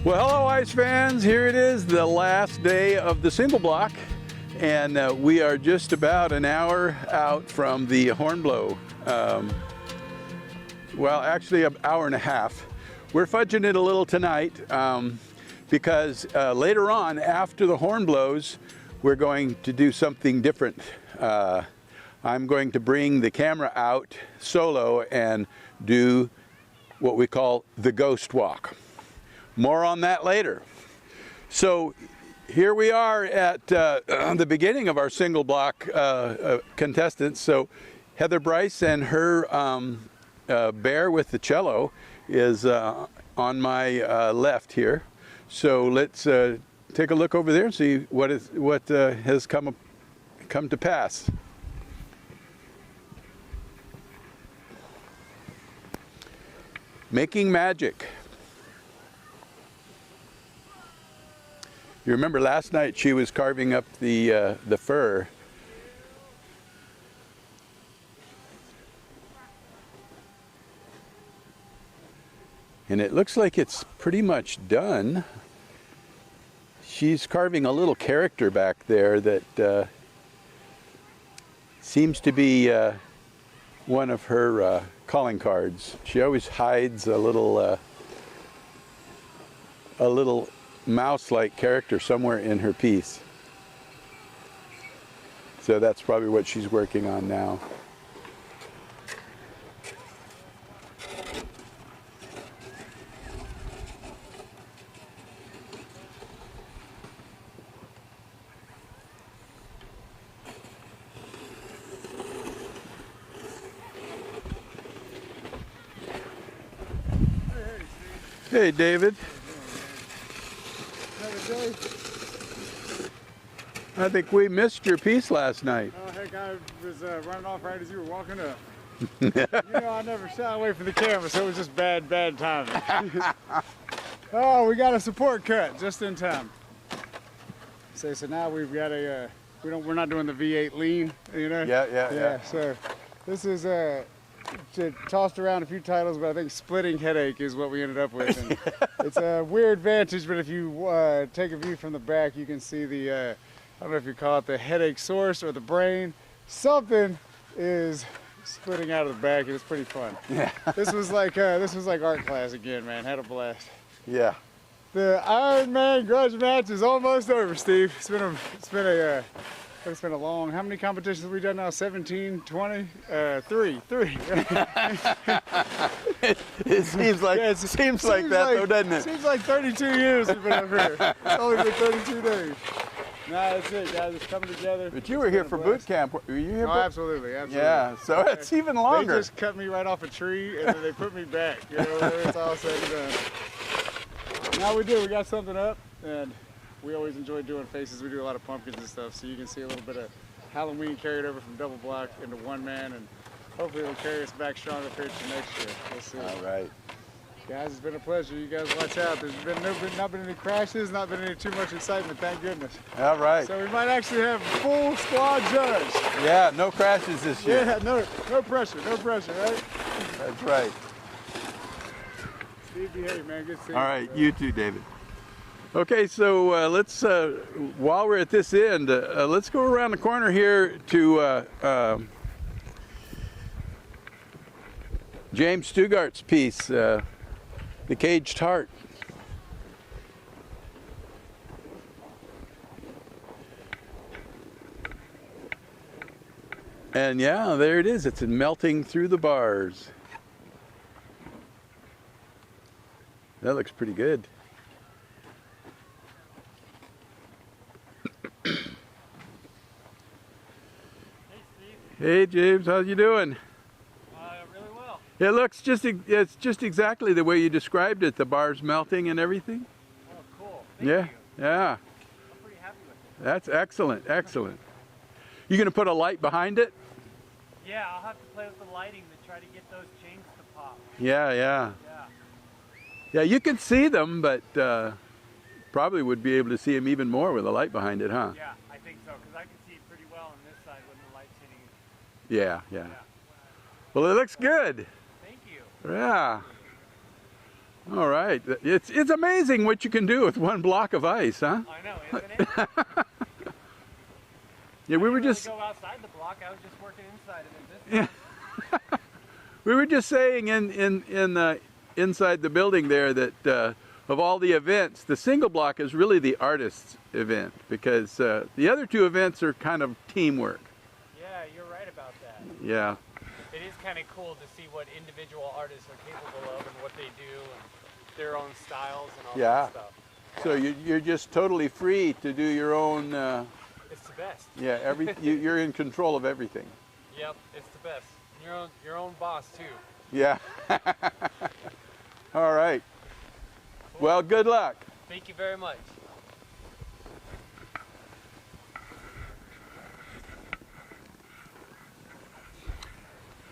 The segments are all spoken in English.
Well, hello ice fans, here it is, the last day of the single block, and we are just about an hour out from the hornblow. Well, actually an hour and a half. We're fudging it a little tonight because later on, after the horn blows, we're going to do something different. I'm going to bring the camera out solo and do what we call the ghost walk. More on that later. So here we are at the beginning of our single block contestants. So Heather Bryce and her bear with the cello is on my left here. So let's take a look over there and see what has come to pass. Making magic. You remember last night she was carving up the fur. And it looks like it's pretty much done. She's carving a little character back there that seems to be one of her calling cards. She always hides a little mouse-like character somewhere in her piece. So that's probably what she's working on now. Hey, David. I think we missed your piece last night. Oh, heck, I was running off right as you were walking up. You know, I never shy away from the camera, so it was just bad timing. Oh, we got a support cut just in time. So now we've got a, we're not doing the V8 lean, you know? Yeah. So this is tossed around a few titles, but I think splitting headache is what we ended up with. And it's a weird vantage, but if you take a view from the back, you can see the, I don't know if you call it the headache source or the brain. Something is splitting out of the back, and it's pretty fun. Yeah. This was like art class again, man. Had a blast. Yeah. The Iron Man grudge match is almost over, Steve. It's been a long, how many competitions have we done now? 17, 20? Three. It seems like, yeah, seems like that though, doesn't it? Seems like 32 years we've been up here. It's only been 32 days. Nah, that's it, guys. It's coming together. But you were here for boot camp. Were you here? Oh, absolutely. Yeah, so it's even longer. They just cut me right off a tree and then they put me back. You know, it's all said and done. Now we got something up, and we always enjoy doing faces. We do a lot of pumpkins and stuff, so you can see a little bit of Halloween carried over from double block into one man, and hopefully it'll carry us back stronger for next year. We'll see. All right. Guys, it's been a pleasure. You guys watch out. There's not been any crashes, not been any too much excitement, thank goodness. All right. So we might actually have full squad judge. Yeah, no crashes this year. Yeah, no pressure, right? That's right. Steve, behave, man. Good to see you. All right, you too, David. Okay, so let's, while we're at this end, let's go around the corner here to James Stugart's piece, The Caged Heart. And yeah, there it is. It's melting through the bars. That looks pretty good. Hey James, how you doing? Really well. It looks it's just exactly the way you described it. The bar's melting and everything. Oh, cool. Thank Yeah, you. yeah. I'm pretty happy with it. That's excellent, excellent. You gonna put a light behind it? Yeah, I'll have to play with the lighting to try to get those chains to pop. Yeah, yeah. Yeah. Yeah, you can see them, but probably would be able to see them even more with a light behind it, huh? Yeah, I think so, because I can see pretty well on this side when the light's hitting it. Yeah, yeah. Yeah. Well, it looks good. Thank you. Yeah. All right. It's amazing what you can do with one block of ice, huh? I know, isn't it? Yeah, we were I didn't just really go outside the block. I was just working inside of it. This yeah. We were just saying in inside the building there that of all the events, the single block is really the artist's event because the other two events are kind of teamwork. Yeah, you're right about that. Yeah. It is kind of cool to see what individual artists are capable of and what they do and their own styles and all Yeah. that stuff. So you're just totally free to do your own. It's the best. Yeah, you're in control of everything. Yep, it's the best. Your own boss too. Yeah. All right. Well, good luck. Thank you very much.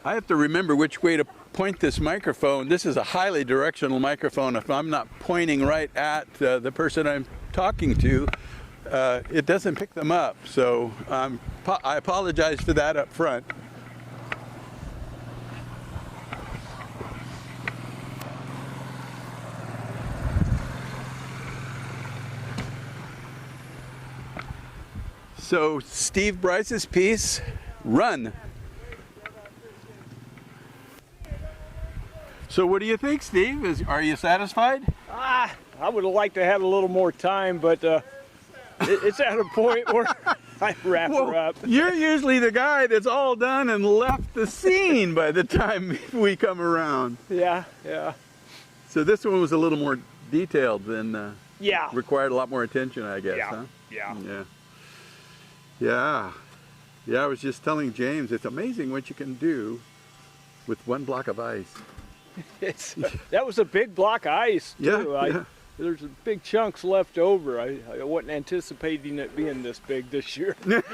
I have to remember which way to point this microphone. This is a highly directional microphone. If I'm not pointing right at the person I'm talking to, it doesn't pick them up. So I apologize for that up front. So Steve Bryce's piece, Run. So what do you think, Steve? Are you satisfied? I would have liked to have a little more time, but it's at a point where I wrap her up. You're usually the guy that's all done and left the scene by the time we come around. Yeah, yeah. So this one was a little more detailed than Yeah. required a lot more attention, I guess, Yeah, huh? yeah. Yeah. Yeah. Yeah, I was just telling James, it's amazing what you can do with one block of ice. That was a big block of ice, too. Yeah, There's big chunks left over. I wasn't anticipating it being this big this year. But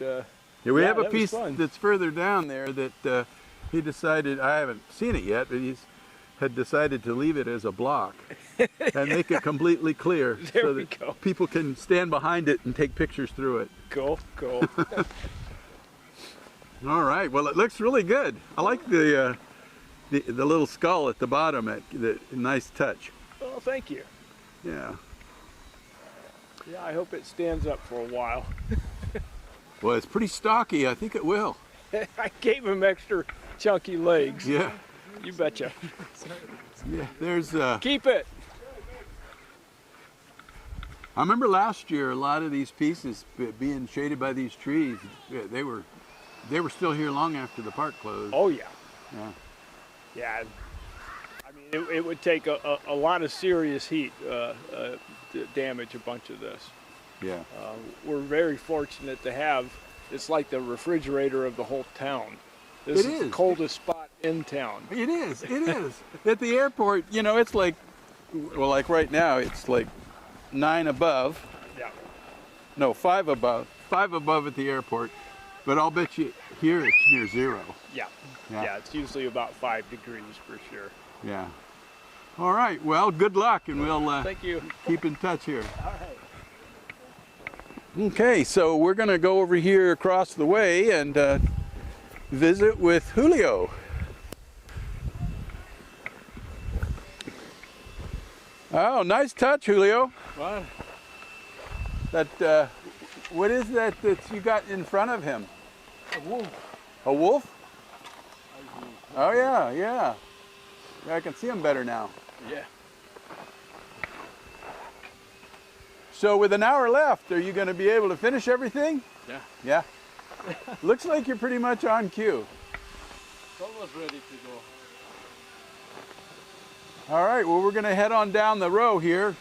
Yeah, we have a that was piece fun. that's further down there that he decided, I haven't seen it yet, but had decided to leave it as a block and make it completely clear There so we that go. people can stand behind it and take pictures through it. Cool, cool. All right, well, it looks really good. I like the little skull at the bottom, the nice touch. Well, thank you. Yeah. Yeah, I hope it stands up for a while. Well, it's pretty stocky. I think it will. I gave him extra chunky legs. Yeah. You betcha. Yeah. There's. Keep it. I remember last year a lot of these pieces being shaded by these trees. They were still here long after the park closed. Oh, yeah. Yeah. Yeah. I mean, it would take a lot of serious heat to damage a bunch of this. Yeah. We're very fortunate to have, it's like the refrigerator of the whole town. This It is the is. coldest spot in town. It is. It is. At the airport, you know, it's like, well, like right now, it's like 9 above. Yeah. No, 5 above. 5 above at the airport. But I'll bet you here it's near 0. Yeah. Yeah. Yeah, it's usually about 5 degrees for sure. Yeah. All right. Well, good luck, and we'll Thank you. keep in touch here. All right. Okay, so we're going to go over here across the way and visit with Julio. Oh, nice touch, Julio. Well, That what is that you got in front of him? a wolf. A wolf? Oh yeah, yeah. Yeah, I can see him better now. Yeah. So with an hour left, are you going to be able to finish everything? Yeah. Yeah. Looks like you're pretty much on cue. It's almost ready to go. All right, well, we're going to head on down the row here.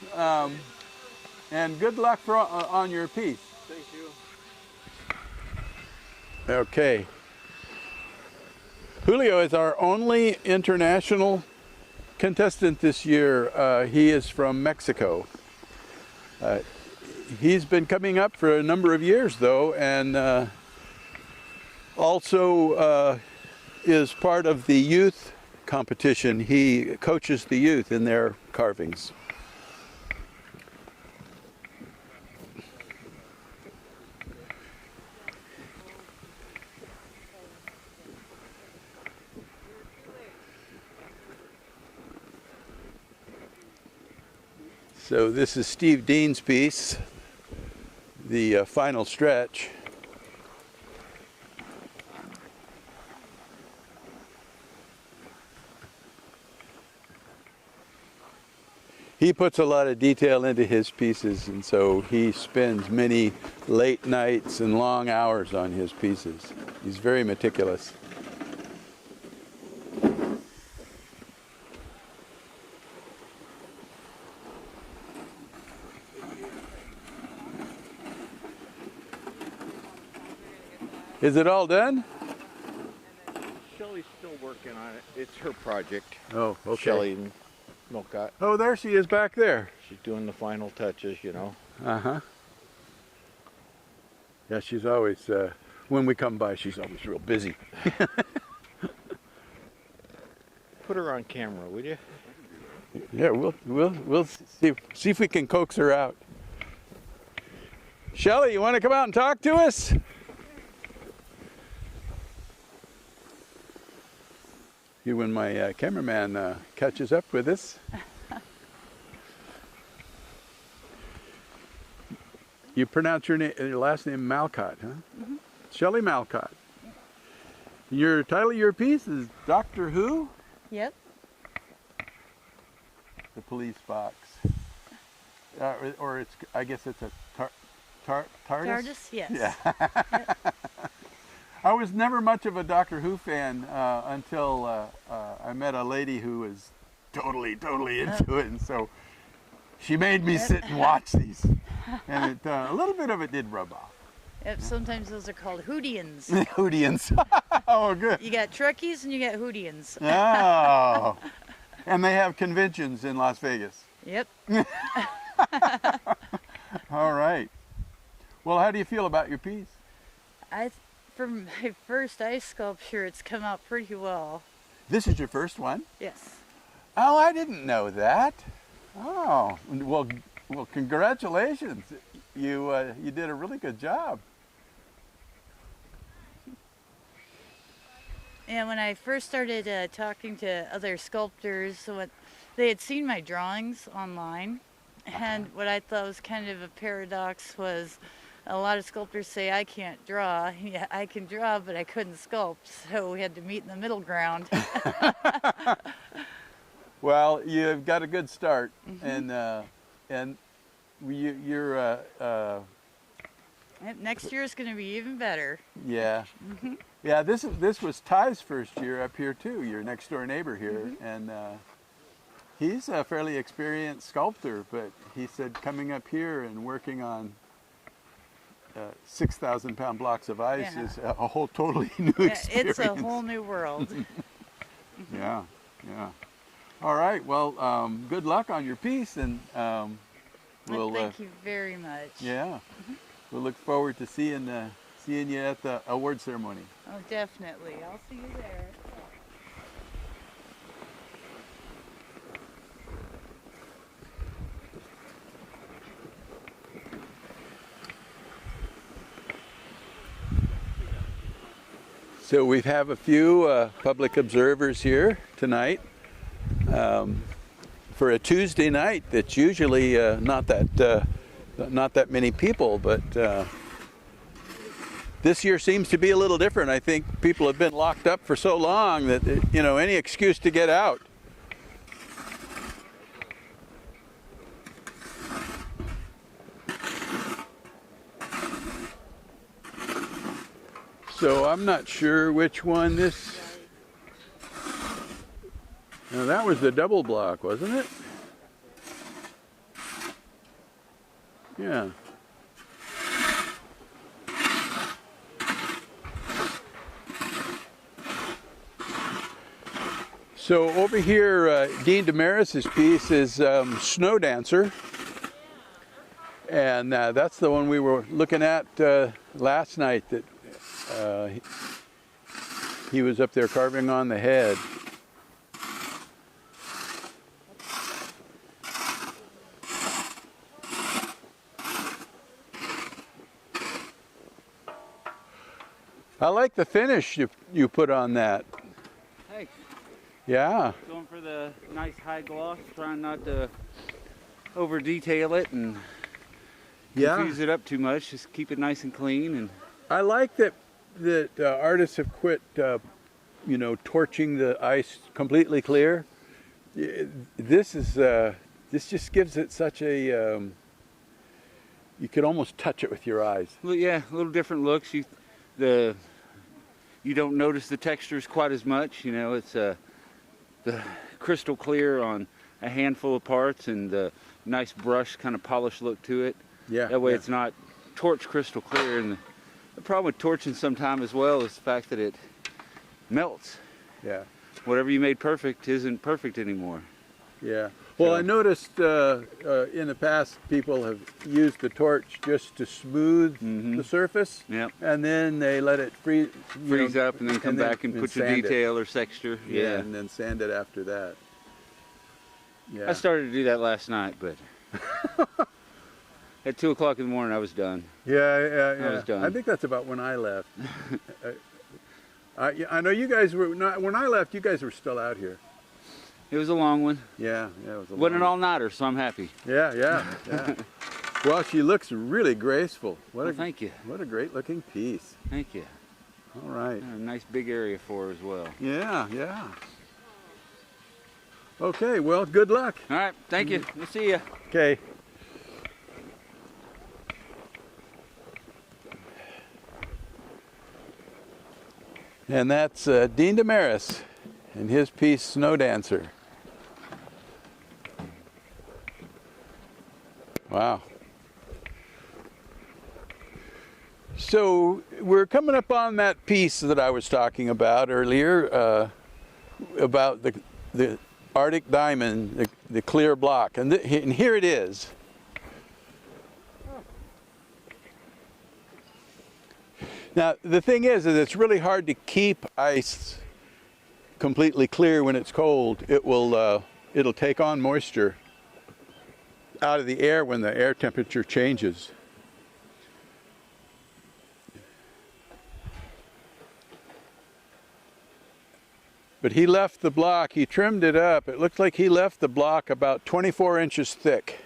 And good luck on your piece. Thank you. Okay. Julio is our only international contestant this year. He is from Mexico. He's been coming up for a number of years though, and also is part of the youth competition. He coaches the youth in their carvings. So this is Steve Dean's piece, the final stretch. He puts a lot of detail into his pieces, and so he spends many late nights and long hours on his pieces. He's very meticulous. Is it all done? Shelly's still working on it. It's her project. Oh, okay. Shelly and Milcott. Oh, there she is back there. She's doing the final touches, you know. Uh-huh. Yeah, she's always, when we come by, she's always real busy. Put her on camera, would you? Yeah, we'll see if we can coax her out. Shelly, you want to come out and talk to us? You, when my cameraman catches up with us. You pronounce your last name Malcott, huh? Mm-hmm. Shelly Malcott. Your title of your piece is Doctor Who? Yep. The police box. Or it's, I guess it's a TARDIS? TARDIS, yes. Yeah. Yep. I was never much of a Doctor Who fan until I met a lady who was totally into it, and so she made me sit and watch these, and a little bit of it did rub off. Yep, sometimes those are called Hoodians. Hoodians. Oh, good. You got Trekkies and you got Hoodians. Oh, and they have conventions in Las Vegas. Yep. All right. Well, how do you feel about your piece? For my first ice sculpture, it's come out pretty well. This is your first one? Yes. Oh, I didn't know that. Oh, well, congratulations. You did a really good job. And when I first started talking to other sculptors, they had seen my drawings online, and what I thought was kind of a paradox was a lot of sculptors say I can't draw. Yeah, I can draw, but I couldn't sculpt, so we had to meet in the middle ground. Well, you've got a good start, and you're Next year is going to be even better. yeah. Yeah, this was Ty's first year up here too, your next door neighbor here, and he's a fairly experienced sculptor, but he said coming up here and working on 6,000-pound blocks of ice is a whole totally new experience. It's a whole new world. Yeah. All right, well, good luck on your piece, and we'll thank you very much. yeah, we'll look forward to seeing you at the award ceremony. Oh, definitely. I'll see you there. So we have a few public observers here tonight for a Tuesday night. That's usually not that many people, but this year seems to be a little different. I think people have been locked up for so long that any excuse to get out. So I'm not sure which one this. Now that was the double block, wasn't it? Yeah. So over here, Dean Damaris's piece is Snow Dancer. And that's the one we were looking at last night that he was up there carving on the head. I like the finish you put on that. Thanks. Yeah. Going for the nice high gloss, trying not to over detail it and confuse it up too much. Just keep it nice and clean. And I like that artists have quit, you know, torching the ice completely clear. This just gives it such a you could almost touch it with your eyes. well, yeah, a little different looks. You don't notice the textures quite as much. You know, it's the crystal clear on a handful of parts and the nice brush kind of polished look to it. Yeah. That way yeah. it's not torch crystal clear. And the problem with torching sometime as well is the fact that it melts. Yeah. Whatever you made perfect isn't perfect anymore. Yeah. Well, So- I noticed in the past people have used the torch just to smooth the surface. Yep. And then they let it freeze Up and then come back and put your sand it. detail or texture. Yeah. And then sand it after that. Yeah. I started to do that last night, but at 2 o'clock in the morning I was done. Yeah. I was done. I think that's about when I left. I know you guys were not, when I left. You guys were still out here. It was a long one. Yeah. It was a Wasn't an long- all-nighter, so I'm happy. Yeah. Well, she looks really graceful. Well, thank you. What a great looking piece. Thank you. All right. A nice big area for her as well. Yeah. Okay, well, good luck. All right, thank you. We'll see you. Okay. And that's Dean Damaris and his piece, Snow Dancer. Wow. So we're coming up on that piece that I was talking about earlier, about the Arctic diamond, the clear block, and here it is. Now the thing is that it's really hard to keep ice completely clear when it's cold. It'll take on moisture out of the air when the air temperature changes. But he left the block, he trimmed it up. It looks like he left the block about 24 inches thick.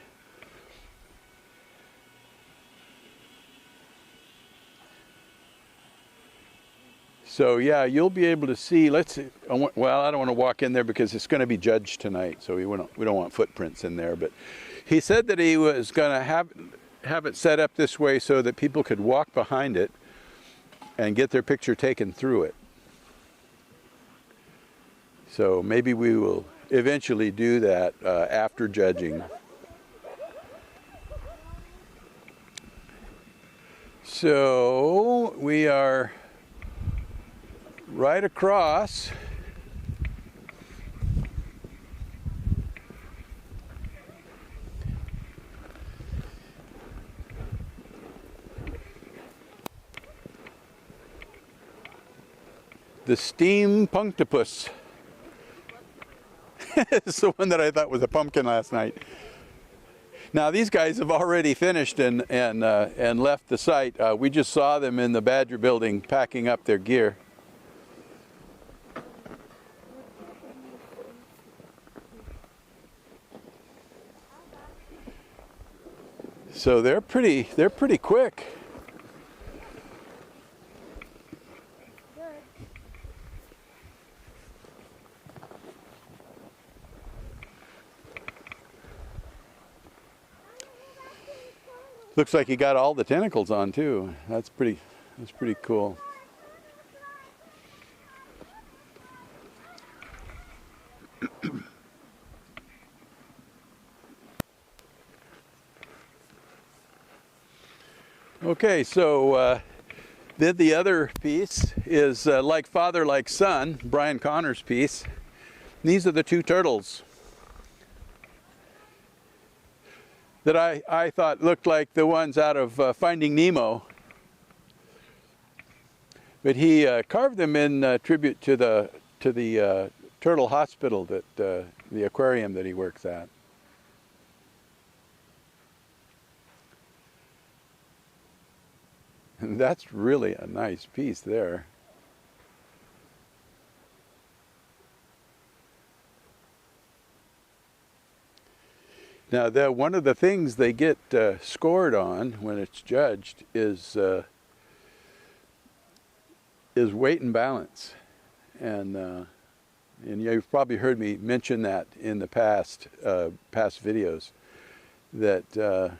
So yeah, you'll be able to see, let's see, well, I don't want to walk in there because it's going to be judged tonight, so we don't want footprints in there. But he said that he was going to have it set up this way so that people could walk behind it and get their picture taken through it. So maybe we will eventually do that after judging. So we are right across. The steam punctopus. It's the one that I thought was a pumpkin last night. Now these guys have already finished and left the site. We just saw them in the Badger building packing up their gear. So they're pretty quick. Looks like he got all the tentacles on too. That's pretty cool. Okay, so then the other piece is Like Father, Like Son, Brian Connor's piece. These are the two turtles that I thought looked like the ones out of Finding Nemo. But he carved them in tribute to the turtle hospital that the aquarium that he works at. And that's really a nice piece there. Now, one of the things they get scored on when it's judged is weight and balance, and you've probably heard me mention that in the past videos, that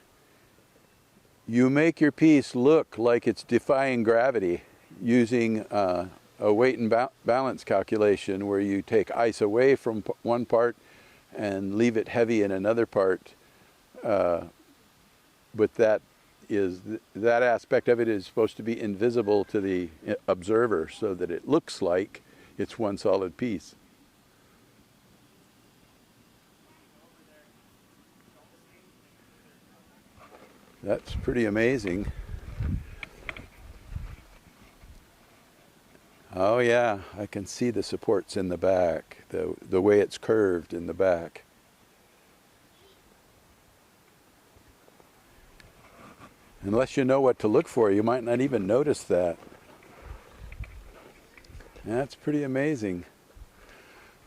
you make your piece look like it's defying gravity using a weight and balance calculation where you take ice away from one part and leave it heavy in another part, but that aspect of it is supposed to be invisible to the observer so that it looks like it's one solid piece. That's pretty amazing. Oh yeah, I can see the supports in the back, the way it's curved in the back. Unless you know what to look for, you might not even notice that. That's pretty amazing.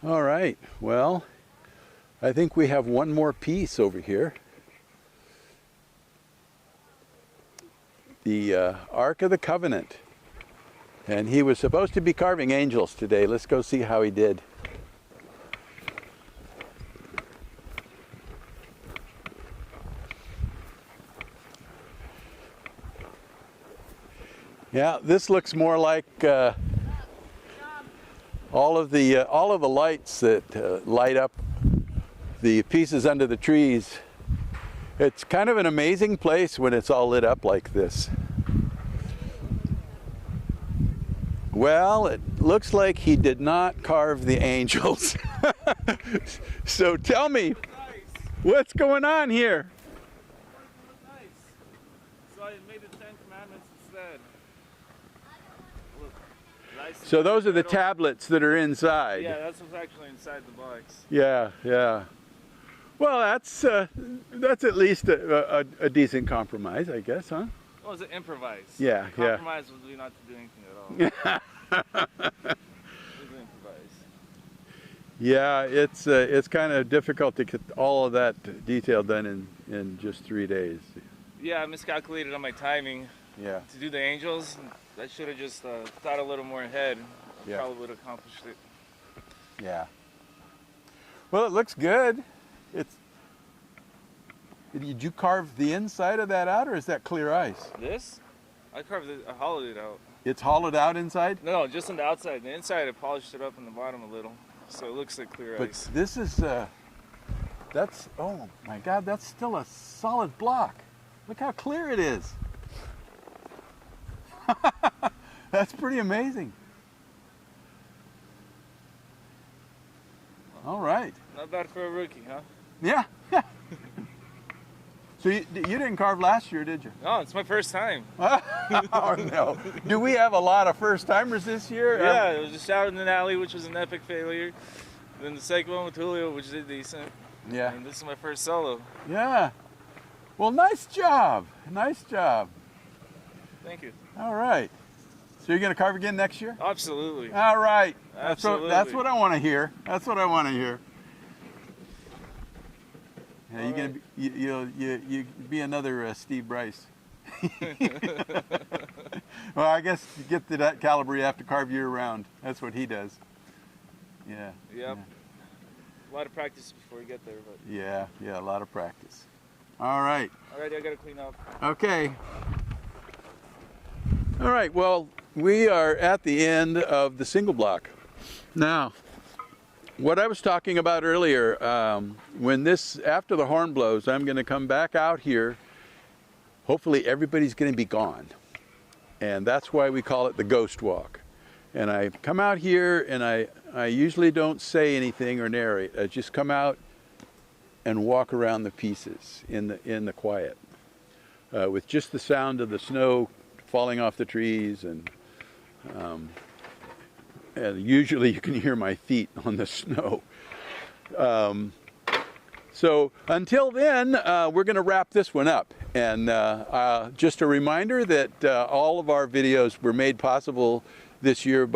All right, well, I think we have one more piece over here. The Ark of the Covenant. And he was supposed to be carving angels today. Let's go see how he did. Yeah, this looks more like all of the lights that light up the pieces under the trees. It's kind of an amazing place when it's all lit up like this. Well, it looks like he did not carve the angels. So tell me, what's going on here? So I made the 10 Commandments instead. So those are the tablets that are inside. Yeah, that's what's actually inside the box. Yeah, yeah. Well, that's at least a decent compromise, I guess, huh? Well, it's an improvise. Yeah, yeah. Compromise would be not to do anything at all. It's an improvise. Yeah, it's kind of difficult to get all of that detail done in just 3 days. Yeah, I miscalculated on my timing. Yeah. To do the angels, I should have just thought a little more ahead. Yeah. Probably would have accomplished it. Yeah. Well, it looks good. Did you carve the inside of that out, or is that clear ice? This? I hollowed it out. It's hollowed out inside? No, just on the outside. The inside, I polished it up on the bottom a little. So it looks like clear But ice. this is, oh my God, that's still a solid block. Look how clear it is. That's pretty amazing. All right. Not bad for a rookie, huh? Yeah. So you didn't carve last year, did you? No, it's my first time. Oh no. Do we have a lot of first timers this year? Yeah, it was a shout in the alley, which was an epic failure. Then the second one with Julio, which did decent. Yeah. And this is my first solo. Yeah. Well, nice job. Nice job. Thank you. All right. So you're going to carve again next year? Absolutely. All right. Absolutely. That's what I want to hear. That's what I want to hear. Yeah, All gonna be, you be another Steve Bryce. Well, I guess to get to that caliber, you have to carve year round. That's what he does. Yeah. Yep. Yeah. A lot of practice before you get there, but. Yeah, a lot of practice. All right. All right, I gotta clean up. Okay. All right, well, we are at the end of the single block. Now, what I was talking about earlier, after the horn blows, I'm going to come back out here. Hopefully everybody's going to be gone. And that's why we call it the ghost walk. And I come out here and I usually don't say anything or narrate. I just come out and walk around the pieces in the quiet, with just the sound of the snow falling off the trees, and usually you can hear my feet on the snow. So until then, we're going to wrap this one up. And just a reminder that all of our videos were made possible this year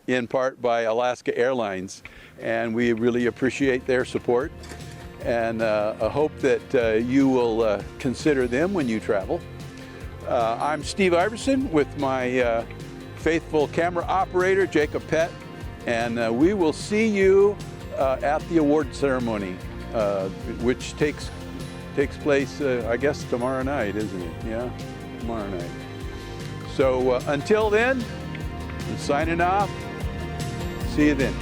in part by Alaska Airlines, and we really appreciate their support. And I hope that you will consider them when you travel. I'm Steve Iverson with my faithful camera operator, Jacob Pett, and we will see you at the award ceremony, which takes place, I guess, tomorrow night, isn't it? Yeah, tomorrow night. So until then, I'm signing off. See you then.